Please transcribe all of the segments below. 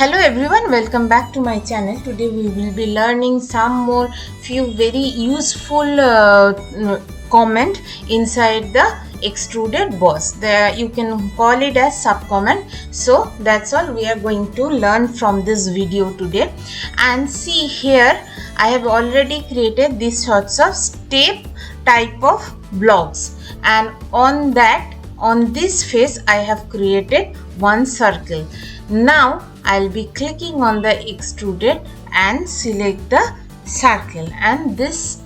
Hello everyone, welcome back to my channel. Today we will be learning some few very useful comment inside the extruded boss. There you can call it as sub comment. So that's all we are going to learn from this video today. And see here, I have already created these sorts of step type of blocks, and on this face I have created one circle. Now I'll be clicking on the extruded and select the circle, and this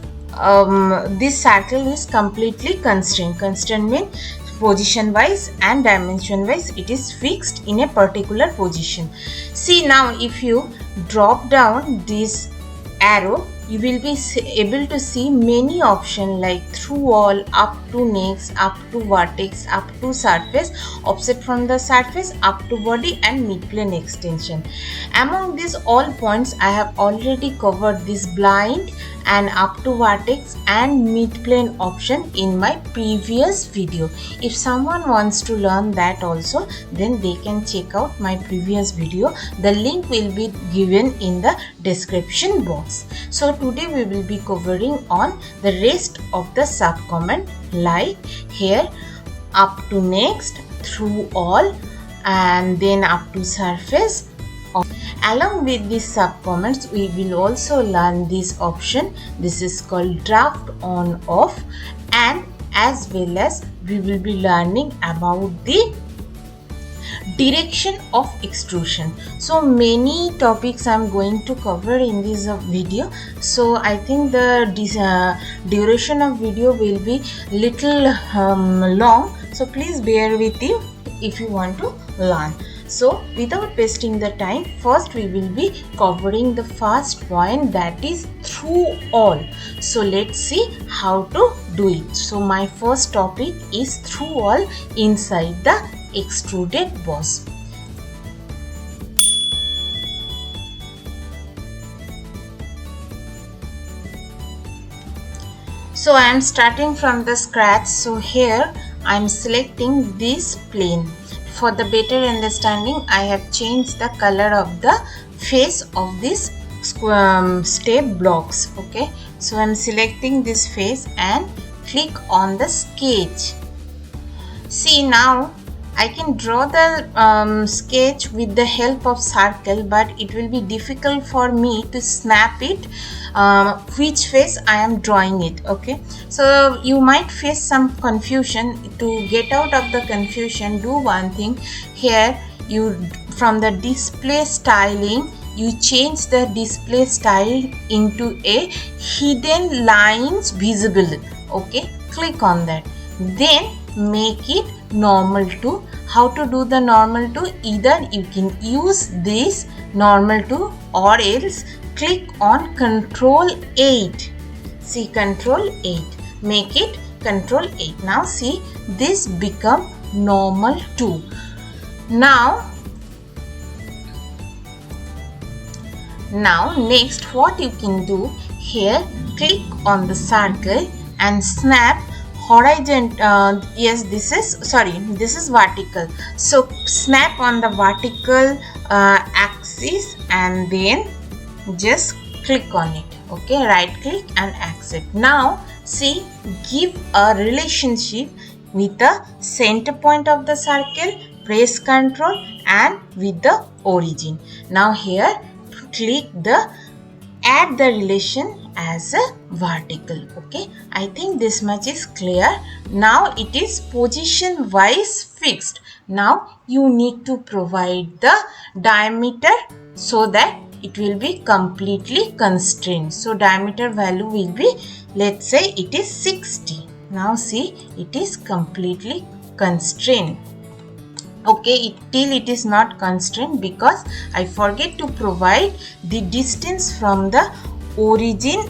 circle is completely constrained. Constrained means position wise and dimension wise it is fixed in a particular position. See, now if you drop down this arrow, you will be able to see many options like through all, up to next, up to vertex, up to surface, offset from the surface, up to body, and mid-plane extension. Among these all points, I have already covered this blind and up to vertex and mid-plane option in my previous video. If someone wants to learn that also, then they can check out my previous video. The link will be given in the description box. So today we will be covering on the rest of the sub comment, like here up to next, through all, and then up to surface. Along with these sub comments, we will also learn this option. This is called draft on off, and as well as we will be learning about the direction of extrusion. So many topics I am going to cover in this video, so I think the duration of video will be little long, so please bear with you if you want to learn. So without wasting the time, first we will be covering the first point, that is through all. So let's see how to do it. So my first topic is through all inside the extruded boss. So I am starting from the scratch. So here I am selecting this plane. For the better understanding, I have changed the color of the face of this step blocks. Okay, so I am selecting this face and click on the sketch. See, now I can draw the sketch with the help of circle, but it will be difficult for me to snap it which face I am drawing it. Okay, so you might face some confusion. To get out of the confusion, do one thing. Here you, from the display styling, you change the display style into a hidden lines visible. Okay, click on that, then make it normal to. How to do the normal to? Either you can use this normal to, or else click on Control 8. See, Control 8, make it Control 8. Now see, this become normal to. Now next what you can do, here click on the circle and snap horizontal. Yes, this is vertical. So snap on the vertical axis and then just click on it. Okay, right click and accept. Now see, give a relationship with the center point of the circle, press Ctrl, and with the origin. Now here click the add the relation as a vertical. Okay, I think this much is clear. Now it is position wise fixed. Now you need to provide the diameter so that it will be completely constrained. So diameter value will be, let's say it is 60. Now see, it is completely constrained. Okay, till it is not constrained because I forget to provide the distance from the origin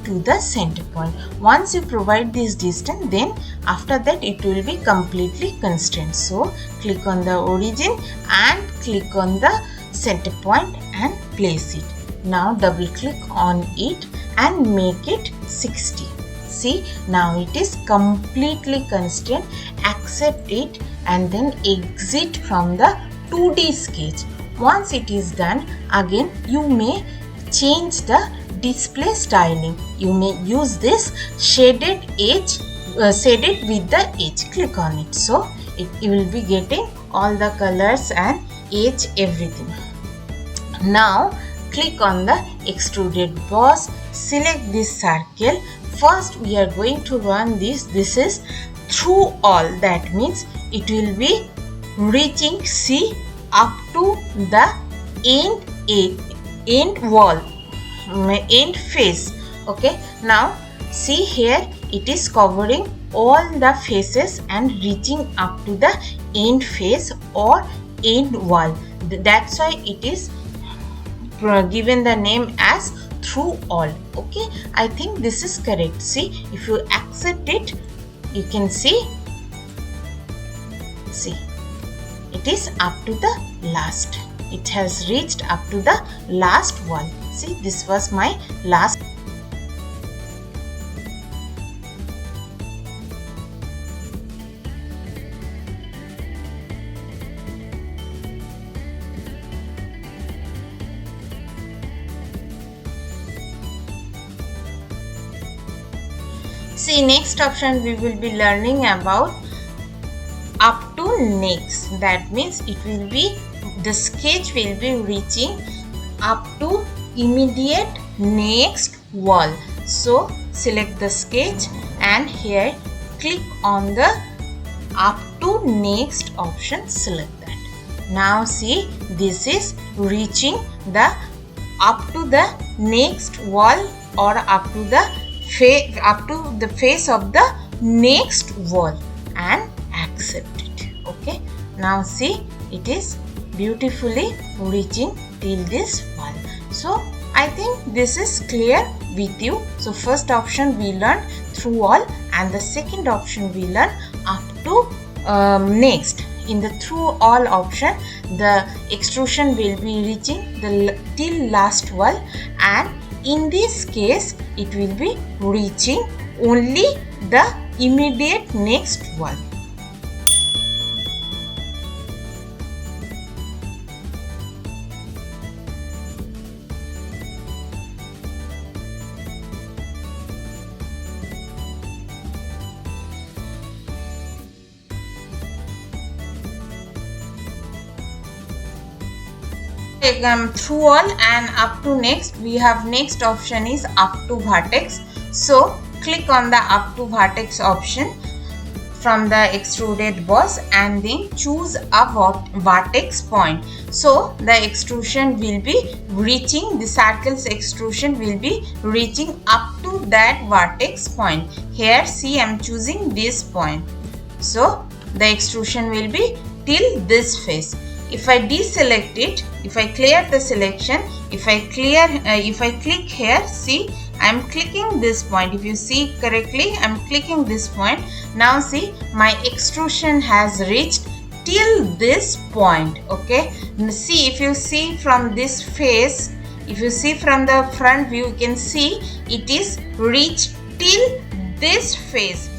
to the center point. Once you provide this distance, then after that it will be completely constrained. So click on the origin and click on the center point and place it. Now double click on it and make it 60. See, now it is completely constrained. Accept it and then exit from the 2D sketch. Once it is done, again you may change the display styling. You may use this shaded edge, shaded with the edge. Click on it, so you will be getting all the colors and edge, everything. Now click on the extruded boss, select this circle. First we are going to run this is through all. That means it will be reaching, see, up to the end wall, end face. Okay, now see here, it is covering all the faces and reaching up to the end face or end wall. That's why it is given the name as through all. Okay, I think this is correct. See, if you accept it, you can see it is up to the last. It has reached up to the last wall. See, this was my last. See, next option we will be learning about up to next. That means it will be, the sketch will be reaching up to immediate next wall. So select the sketch and here click on the up to next option, select that. Now see, this is reaching the up to the next wall or up to the face of the next wall, and accept it. Okay, now see, it is beautifully reaching till this wall. So I think this is clear with you. So first option we learned through all, and the second option we learned up to next. In the through all option, the extrusion will be reaching the till last wall, and in this case it will be reaching only the immediate next wall. Through all and up to next, we have next option is up to vertex. So click on the up to vertex option from the extruded boss and then choose a vertex point. So the extrusion will be reaching, the circle's extrusion will be reaching up to that vertex point. Here see, I am choosing this point. So the extrusion will be till this face. If I deselect it, if I clear the selection, if I click here, see, I am clicking this point. If you see correctly, I am clicking this point. Now see, my extrusion has reached till this point. Okay, see, if you see from this face, if you see from the front view, you can see it is reached till this face.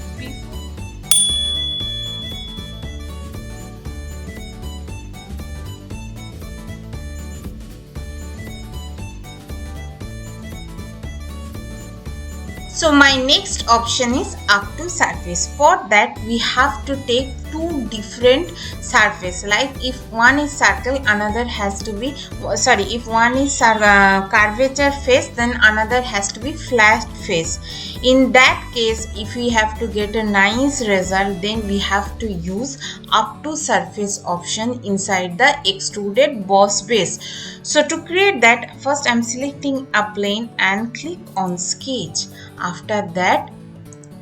So my next option is up to surface. For that we have to take two different surface. Like if one is circle, another has to be, sorry, if one is curvature face, then another has to be flat face. In that case, if we have to get a nice result, then we have to use up to surface option inside the extruded boss base. So to create that, first I am selecting a plane and click on sketch. After that,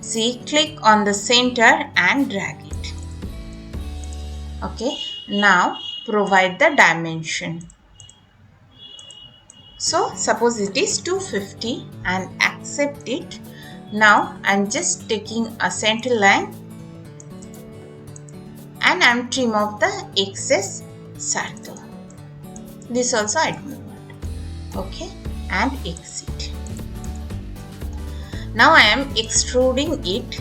see, click on the center and drag it. Okay, now provide the dimension. So suppose it is 250 and accept it. Now I am just taking a center line and I am trim off the excess circle. This also I don't want. Okay, and exit. Now I am extruding it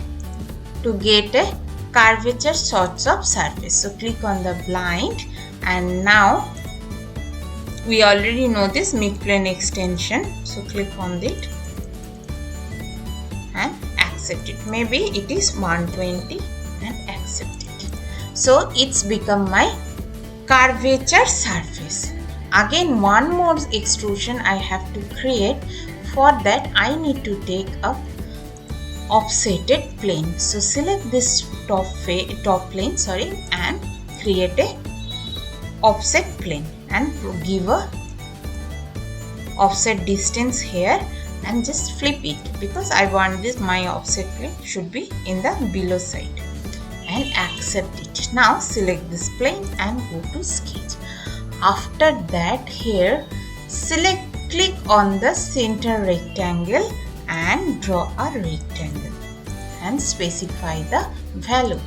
to get a curvature sorts of surface. So click on the blind and now we already know this mid-plane extension, so click on it and accept it. Maybe it is 120 and accept it. So it's become my curvature surface. Again, one more extrusion I have to create. For that I need to take a offsetted plane. So select this top plane and create a offset plane and give a offset distance here and just flip it, because I want this my offset plane should be in the below side, and accept it. Now select this plane and go to sketch. After that, here click on the center rectangle and draw a rectangle and specify the value.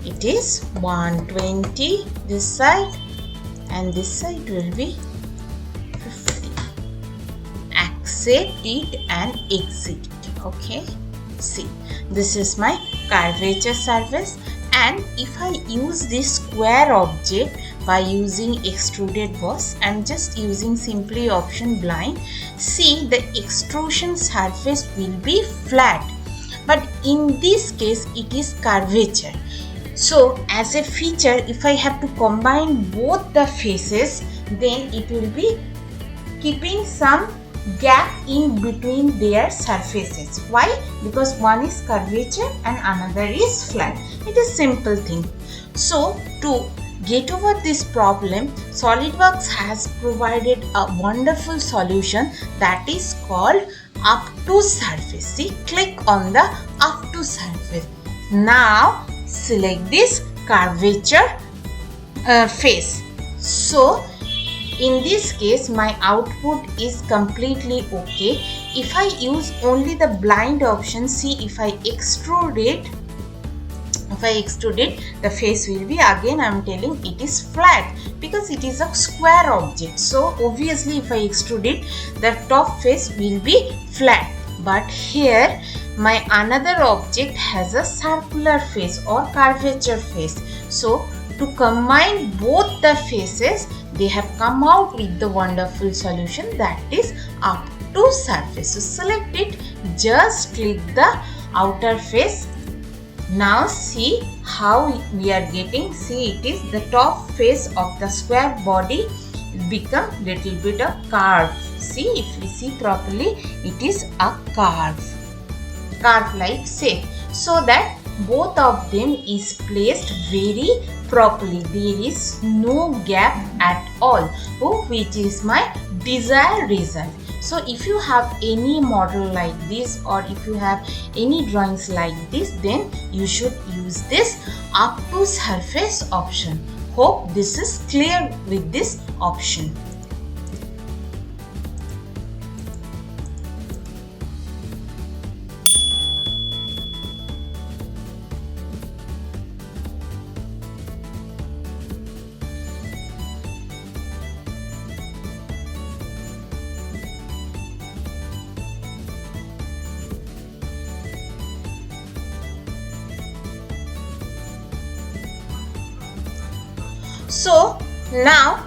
It is 120 this side, and this side will be 50. Accept it and exit it. Okay, see, this is my curvature surface. And if I use this square object by using extruded boss and just using simply option blind, see, the extrusion surface will be flat, but in this case it is curvature. So as a feature, if I have to combine both the faces, then it will be keeping some gap in between their surfaces. Why? Because one is curvature and another is flat. It is simple thing. So to get over this problem, SolidWorks has provided a wonderful solution that is called up to surface. See, click on the up to surface. Now select this curvature face. So in this case my output is completely okay. If I use only the blind option, see, if I extrude it, the face will be, again I am telling, it is flat because it is a square object. So obviously if I extrude it, the top face will be flat. But here my another object has a circular face or curvature face. So to combine both the faces, they have come out with the wonderful solution that is up to surface. So select it, just click the outer face. Now see how we are getting. See, it is the top face of the square body become little bit of curve. See, if we see properly, it is a curve like shape, so that both of them is placed very properly. There is no gap at all, which is my desired result. So if you have any model like this, or if you have any drawings like this, then you should use this up to surface option. Hope this is clear with this option. So now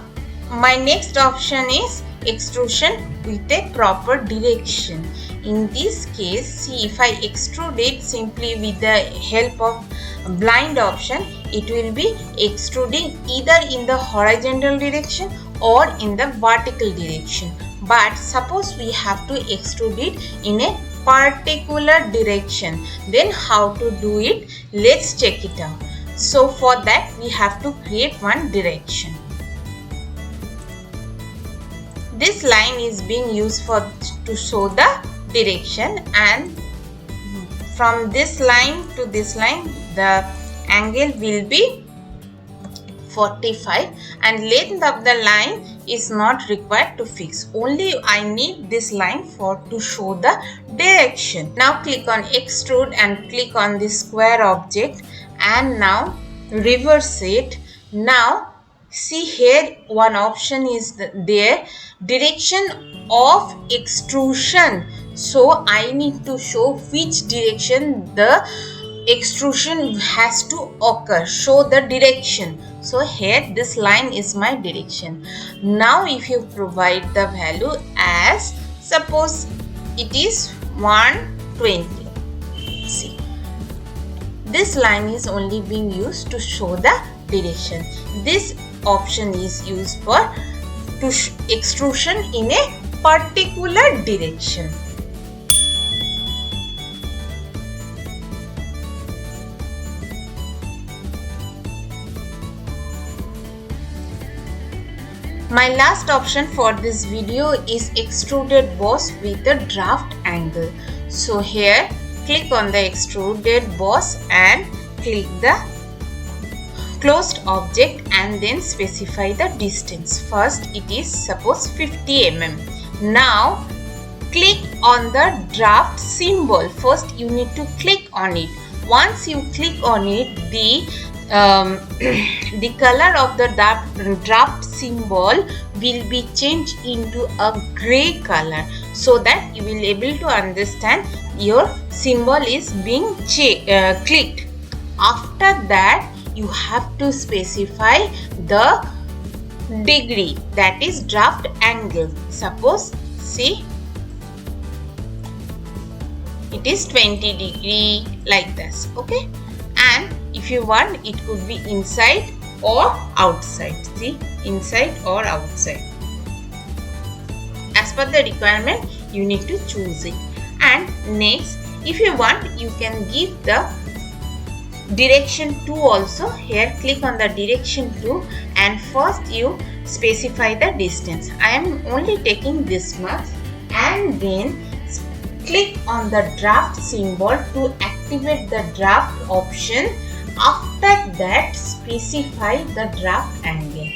my next option is extrusion with a proper direction. In this case, see, if I extrude it simply with the help of blind option, it will be extruding either in the horizontal direction or in the vertical direction. But suppose we have to extrude it in a particular direction, then how to do it? Let's check it out. So for that we have to create one direction. This line is being used to show the direction, and from this line to this line the angle will be 45, and length of the line is not required to fix. Only I need this line to show the direction. Now click on extrude and click on this square object, and now reverse it. Now see, here one option is there, direction of extrusion. So I need to show which direction the extrusion has to occur, show the direction. So here this line is my direction. Now if you provide the value as, suppose it is 120, see, this line is only being used to show the direction. This option is used for extrusion in a particular direction. My last option for this video is Extruded Boss with a draft angle. So here click on the Extruded Boss and click the closed object and then specify the distance. First it is suppose 50 mm. Now click on the draft symbol. First you need to click on it. Once you click on it, the color of the draft symbol will be changed into a gray color, so that you will able to understand your symbol is being clicked. After that you have to specify the degree, that is draft angle. Suppose see it is 20 degree like this, okay, and if you want it could be inside or outside, see, inside or outside. As per the requirement you need to choose it. And next, if you want you can give the direction 2 also. Here click on the direction 2 and first you specify the distance. I am only taking this much, and then click on the draft symbol to activate the draft option. After that specify the draft angle.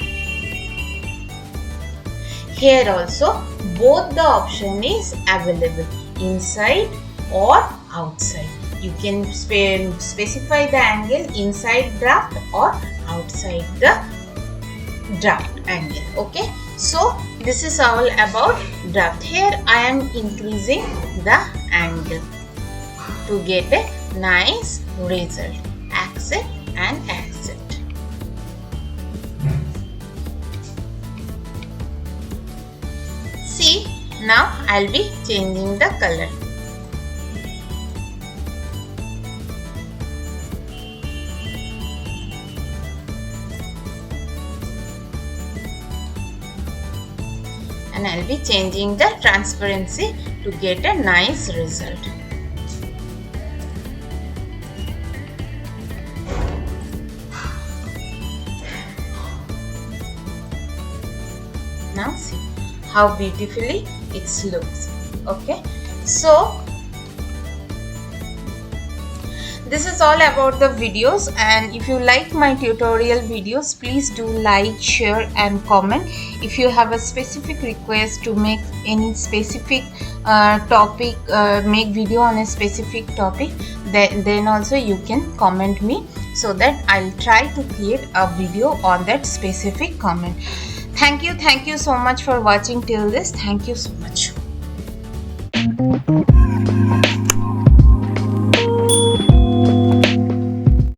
Here also both the option is available, inside or outside. You can specify the angle inside draft or outside the draft angle, okay. So this is all about draft. Here I am increasing the angle to get a nice result. Accept and accept. See, now I'll be changing the color. And I'll be changing the transparency to get a nice result. Now see how beautifully it looks, okay. So this is all about the videos, and if you like my tutorial videos, please do like, share and comment. If you have a specific request to make any specific topic, make video on a specific topic, then also you can comment me, so that I'll try to create a video on that specific comment. Thank you so much for watching till this. Thank you so much.